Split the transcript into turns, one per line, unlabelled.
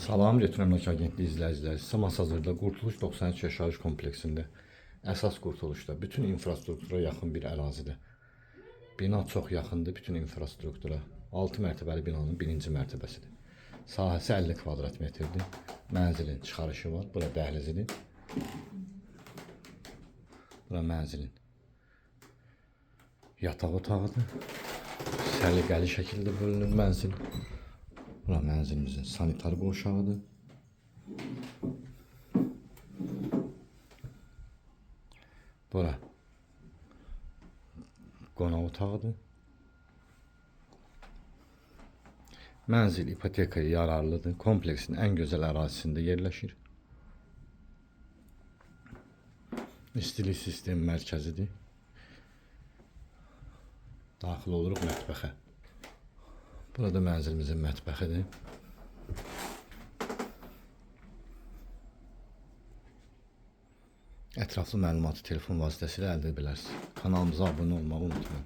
Salam Retroemlak Agentliyi izləyiciləri. Siz hazırda Qurtuluş 93 yaşayış kompleksində əsas Qurtuluşda bütün infrastruktura yaxın bir ərazidə. Bina çox yaxındır bütün infrastruktura. 6 mərtəbəli binanın birinci mərtəbəsidir. Sahəsi 50 kvadrat metrdir. Mənzilin çıxarışı var. Bura dəhlizidir. Bura mənzilin yataq otağıdır. Səliqəli şəkildə bölünür mənzil. Bura mənzilimizin sanitar qovşağıdır. Bura qonaq otağıdır. Mənzil ipotekaya yararlıdır. Kompleksin ən gözəl ərazisində yerləşir. İstilik sistemi mərkəzidir. Daxil oluruq mətbəxə. Burada mənzilimizin mətbəxidir. Ətraflı məlumatı telefon vasitəsilə əldə edə bilərsiniz. Kanalımıza abunə olmağı unutmayın.